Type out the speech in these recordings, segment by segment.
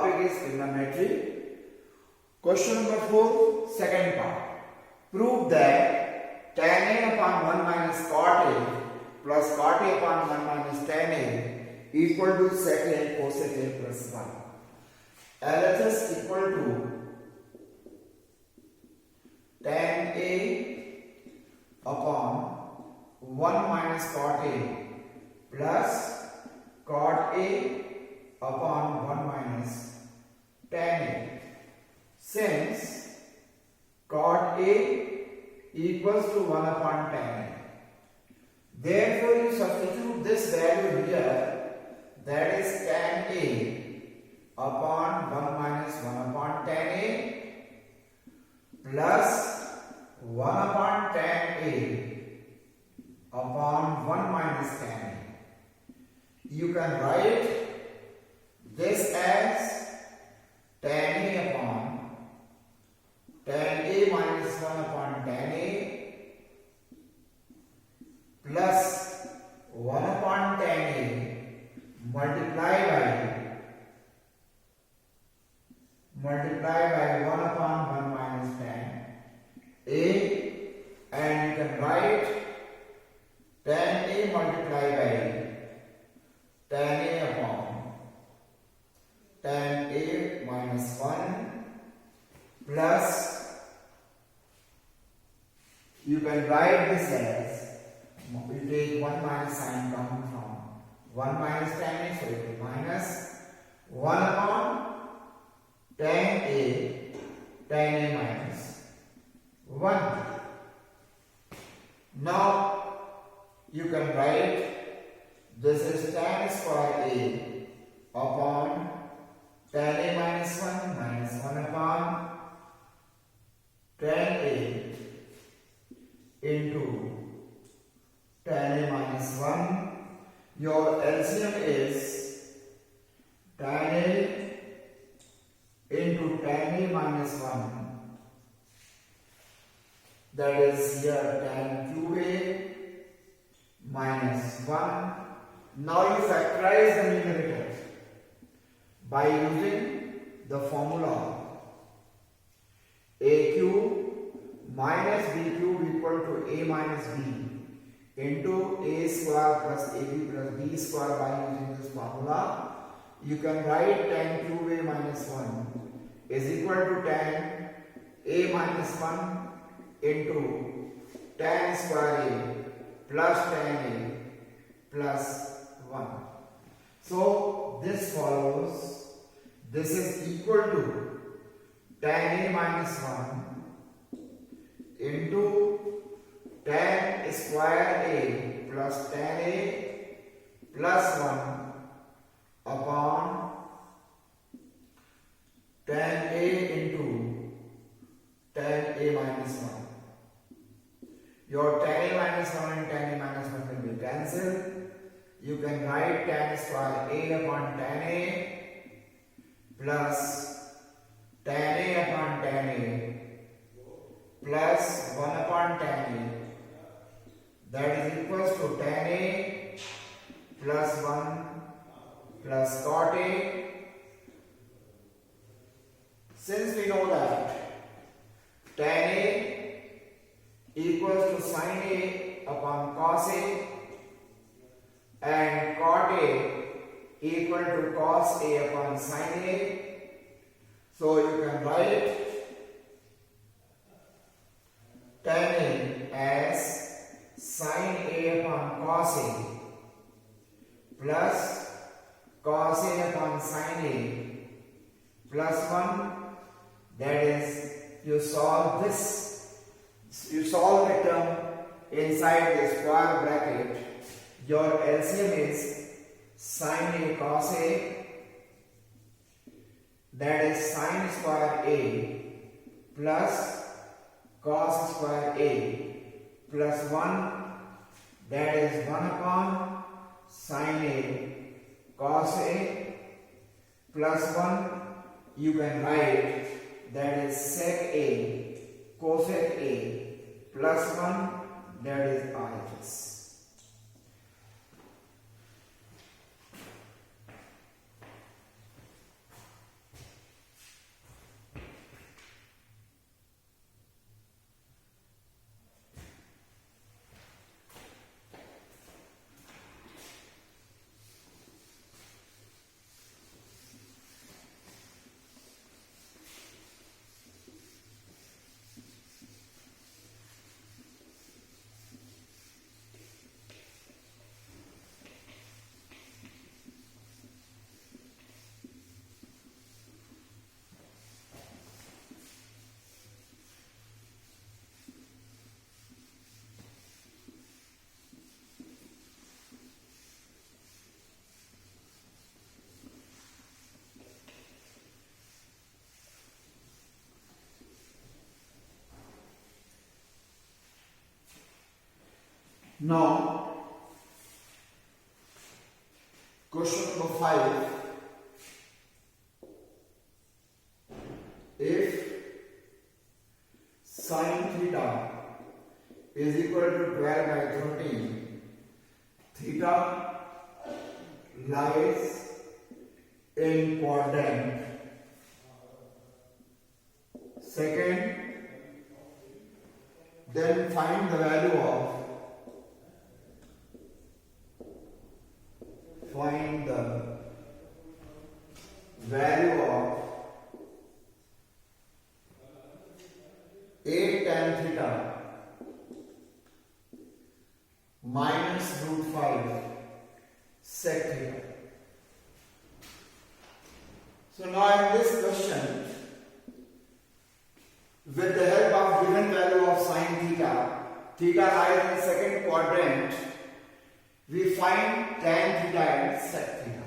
topic is trigonometry. Question number 4, second part. Prove that tan A upon 1 minus cot A plus cot A upon 1 minus tan A equal to sec A cosec A plus 1. LHS equal to tan A upon 1 minus cot A plus cot A upon 1 minus tan A. Since cot A equals to 1 upon tan A, therefore you substitute this value here, that is tan A upon 1 minus 1 upon tan A plus 1 upon tan A upon 1 minus tan A. You can write this as tan A upon tan A minus 1 upon tan A plus 1 upon tan A multiply by 1 upon 1 minus tan A, and you can write tan A multiply by tan A upon tan A minus 1 plus, you can write this as, we take 1 minus sign coming from 1 minus tan A, so it will minus 1 upon tan A minus 1. Now you can write this is tan square A upon tan A minus 1 upon tan A into tan A minus 1. Your LCM is tan A into tan A minus 1. That is here tan cube A minus 1. Now you factorize the numerator by using the formula A cube minus B cube equal to A minus B into A square plus AB plus B square. By using this formula, you can write tan cube A minus 1 is equal to tan A minus 1 into tan square A plus tan A plus 1. So this follows, this is equal to tan A minus 1 into tan square A plus tan A plus 1 upon tan A into tan A minus 1. Your tan A minus 1 and tan A minus 1 will be cancelled. You can write tan square A upon tan A plus tan A upon tan A plus 1 upon tan A. That is equals to tan A plus 1 plus cot A. Since we know that tan A equals to sin A upon cos A and cot A equal to cos A upon sin A, so you can write tan A as sin A upon cos A plus cos A upon sin A plus 1. That is, you solve this, you solve the term inside the square bracket. Your LCM is sin A cos A, that is sin square A plus cos square A plus 1, that is 1 upon sin A cos A plus 1. You can write that is sec A cosec A plus 1, that is RHS. Now, question number 5. If sin theta is equal to 12 by 13, theta lies in quadrant second, then find the value of a tan theta minus root 5 sec theta. So now in this question, with the help of given value of sin theta, theta lies in the second quadrant, we find tan theta and sec theta.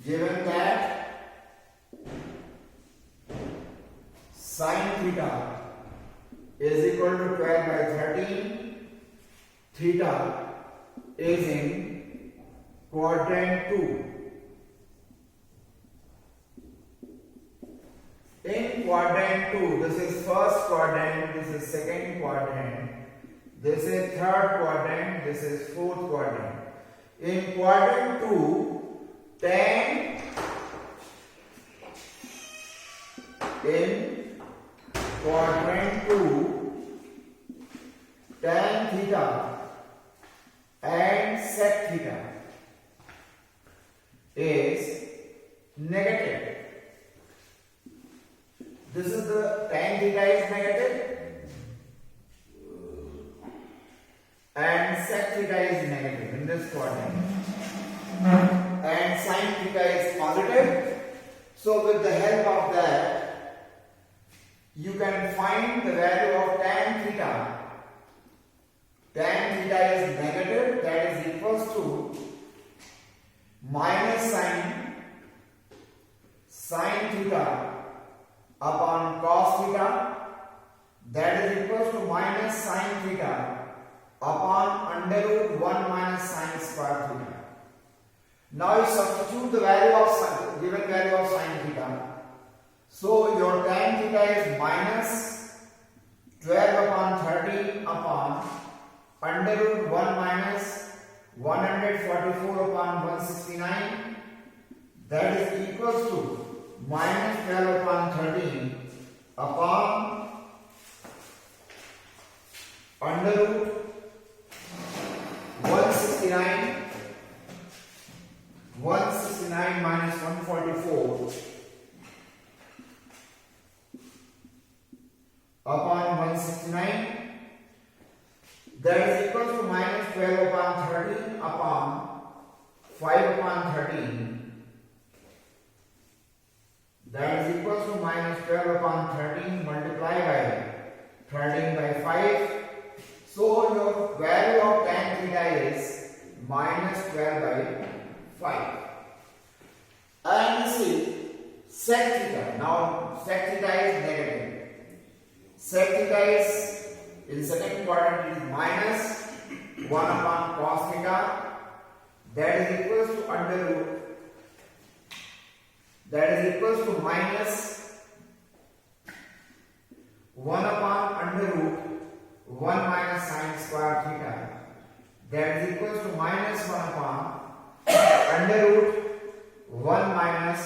Given that sin theta is equal to 12 by 13, theta is in quadrant 2. In quadrant 2, this is first quadrant, this is second quadrant, this is third quadrant, this is fourth quadrant. In quadrant 2, tan theta and sec theta is negative. This is the tan theta is negative and sec theta is negative in this quadrant, and sin theta is positive. So with the help of that, you can find the value of tan theta. Tan theta is negative, that is equals to minus sin theta upon cos theta, that is equals to minus sin theta upon under root 1 minus sin square theta. Now you substitute the value of given value of sin theta. So your tan theta is minus 12 upon 13 upon under root 1 minus 144 upon 169, that is equals to minus 12 upon 13 upon under root 169 minus 144 upon 169, that is equal to minus 12 upon 13 upon 5 upon 13, that is equal to minus 12 upon 13 multiplied by 13 by 5. So your value of tan theta is minus 12 by 5. And you see sec theta. Now sec theta is negative. Sec theta is in second quadrant is minus 1 upon cos theta, that is equals to under root, that is equals to minus 1 upon under root 1 minus sin square theta, that is equals to minus 1 upon under root 1 minus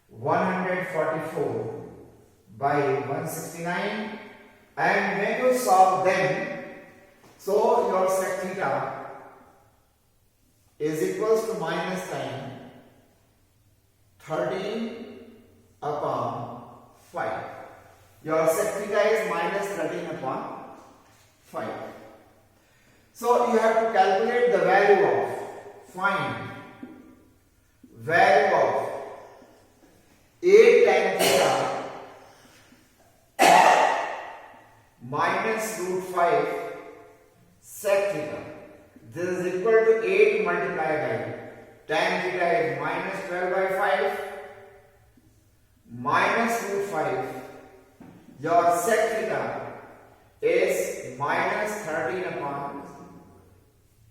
144 by 169. And when you solve them, so your sec theta is equals to minus 13 upon 5. Your sec theta is minus 13 upon 5. So you have to calculate the value of, find value of 8 tan theta minus root 5 sec theta. This is equal to 8 multiplied by tan theta is minus 12 by 5 minus root 5. Your sec theta is minus 13 upon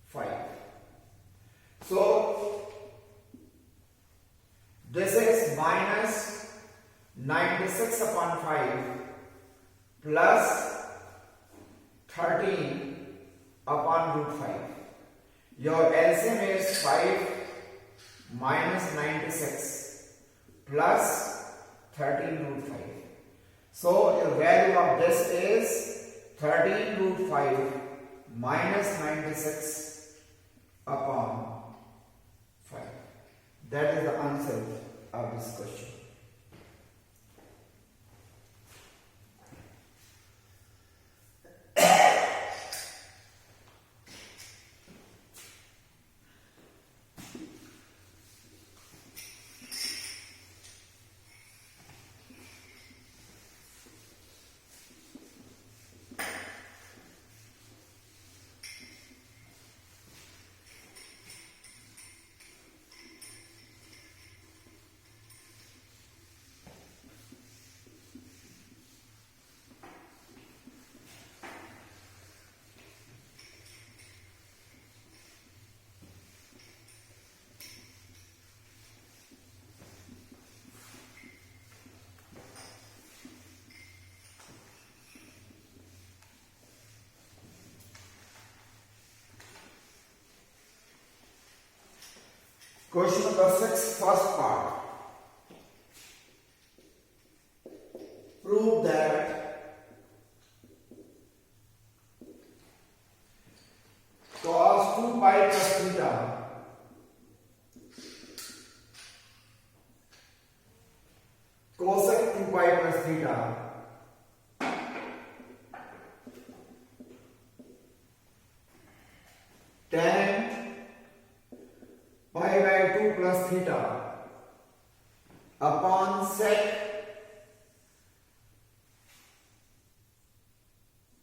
5. So this is minus 96 upon 5 plus 13 upon root 5. Your LCM is 5 minus 96 plus 13 root 5. So the value of this is 13 root 5 minus 96 upon 5. That is the answer of this question. Question number 6, first part. Prove that cos 2 pi plus theta cosec 2 pi plus theta tan pi by 2 plus theta upon sec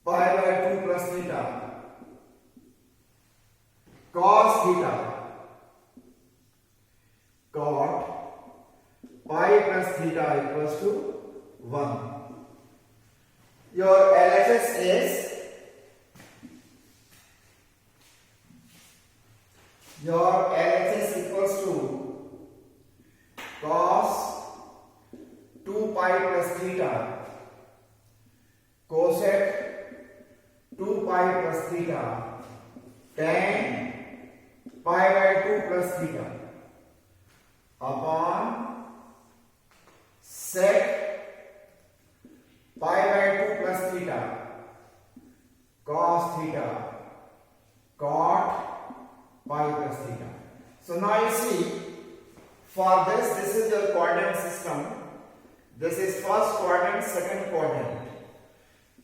pi by 2 plus theta cos theta cot pi plus theta equals to 1. Your LHS is equals to cos 2 pi plus theta cosec 2 pi plus theta tan pi by 2 plus theta upon sec pi by 2 plus theta cos theta cot pi plus theta. So now you see, for this is your coordinate system. This is first quadrant, second quadrant.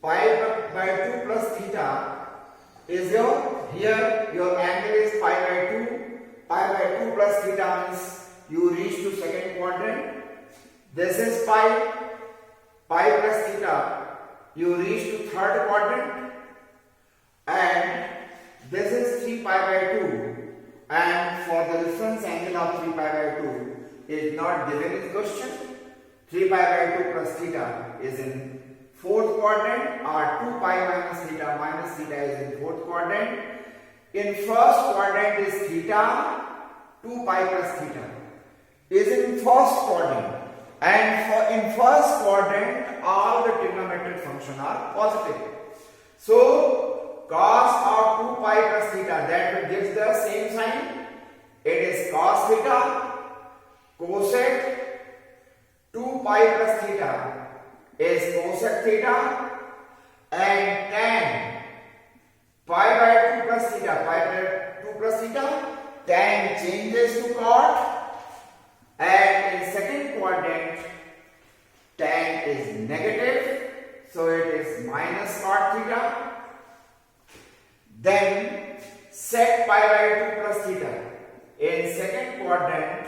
Pi by 2 plus theta is your angle is pi by 2. Pi by 2 plus theta means you reach to second quadrant. This is pi plus theta, you reach to third quadrant. And this is 3 pi by 2. And for the reference angle of 3 pi by 2 is not given in question. 3 pi by 2 plus theta is in fourth quadrant, or 2 pi minus theta is in fourth quadrant. In first quadrant is theta, 2 pi plus theta is in first quadrant. And in first quadrant all the trigonometric functions are positive. So cos of 2 pi plus theta, that gives the same sign. It is cos theta, cosec 2 pi plus theta is cosec theta, and tan pi by 2 plus theta, tan changes to cot, and in second quadrant tan is negative, so it is minus cot theta. Then sec pi by 2 plus theta in second quadrant,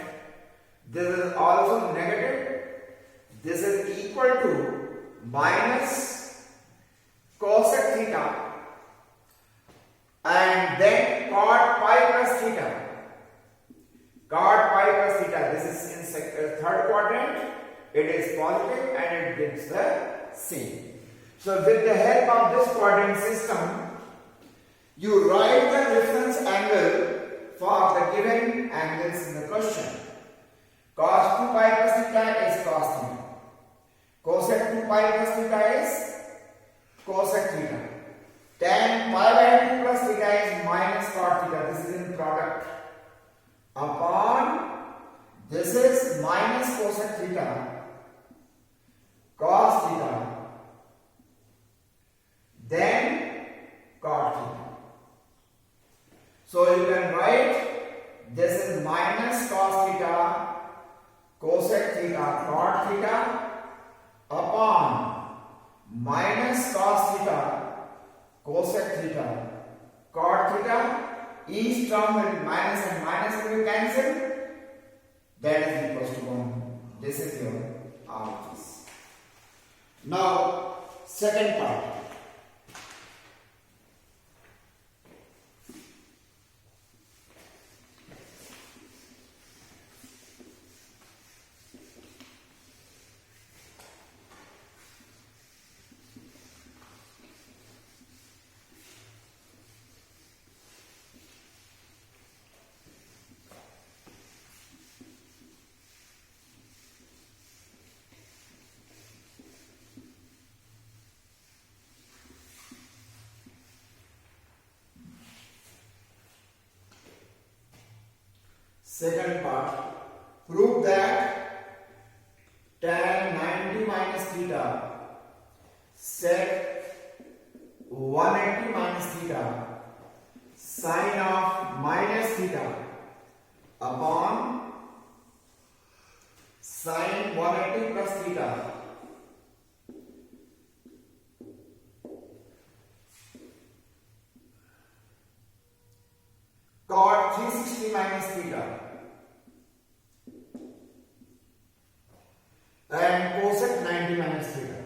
this is also negative. This is equal to minus cosec theta, and then cot pi plus theta. This is in third quadrant. It is positive and it gives the same. So with the help of this coordinate system, you write the reference angle for the given angles in the question. Cos 2 pi plus theta is cos theta. Cosec 2 pi plus theta is cosec theta. Tan pi by 2 plus theta is minus cot theta. This is in product. Upon this is minus cosec theta, cos theta, then cot theta. So you can write this is minus cos theta, cosec theta, cot theta upon minus cos theta, cosec theta, cot theta. Each term will minus and minus will cancel. That is equals to 1. This is your RHS. Now, second part. Second part, prove that tan 90 minus theta sec 180 minus theta sin of minus theta upon sin 180 plus theta cot 360 minus theta and cosec 90 minus theta.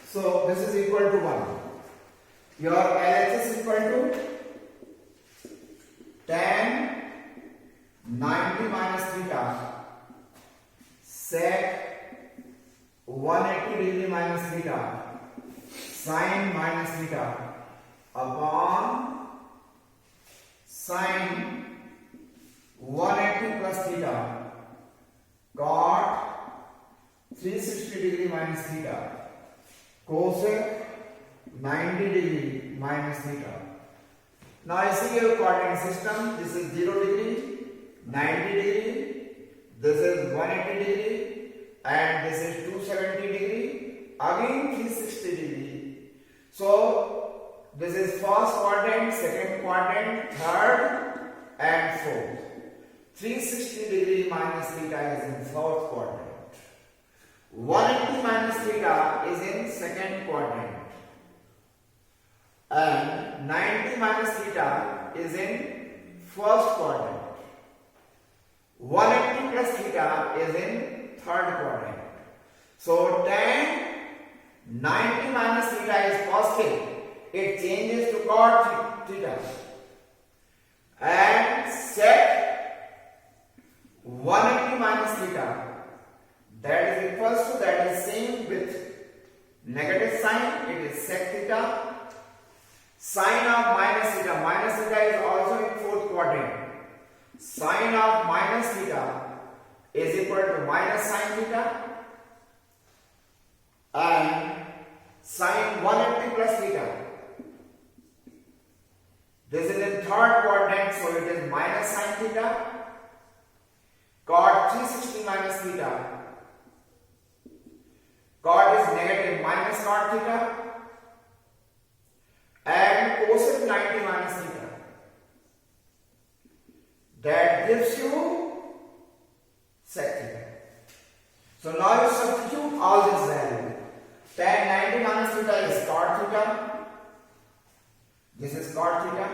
So this is equal to 1. Your LHS is equal to tan 90 minus theta sec 180 degree minus theta sin minus theta upon sin 180 plus theta cot 360 degree minus theta cosec 90 degree minus theta. Now I see your coordinate system. This is 0 degree, 90 degree, this is 180 degree, and this is 270 degree, again 360 degree. So this is first quadrant, second quadrant, third and fourth. 360 degree minus theta is in fourth quadrant. 180 minus theta is in second quadrant. And 90 minus theta is in first quadrant. 180 plus theta is in third quadrant. So tan 90 minus theta is positive. It changes to cot theta. And sec 180 minus theta, that is equals to, that is same with negative sign, it is sec theta. Sine of minus theta is also in fourth quadrant. Sine of minus theta is equal to minus sine theta, and sine 180 plus theta, this is in third quadrant, so it is minus sine theta. Cot 360 minus theta, cot is negative minus cot theta, and cosec 90 minus theta. That gives you sec theta. So now you substitute all this value. Tan 90 minus theta is cot theta. This is cot theta.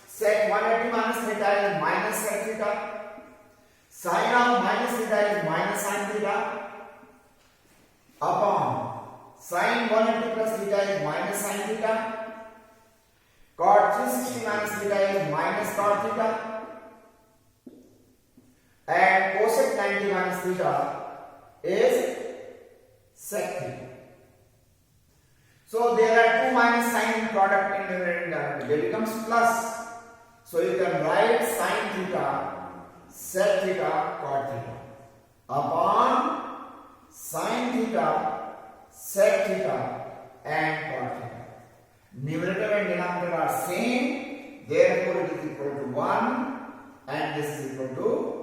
Sec 180 minus theta is minus sec theta. Sine of minus theta is minus sine theta upon sine 180 plus theta is minus sine theta. Cot 360 minus theta is minus cot theta, and cosec 90 minus theta is sec theta. So there are 2 minus sign product in numerator and denominator. They becomes plus. So you can write sin theta, sec theta, cot theta upon sin theta, sec theta and cot theta. Numerator and denominator are same. Therefore it is equal to 1 and this is equal to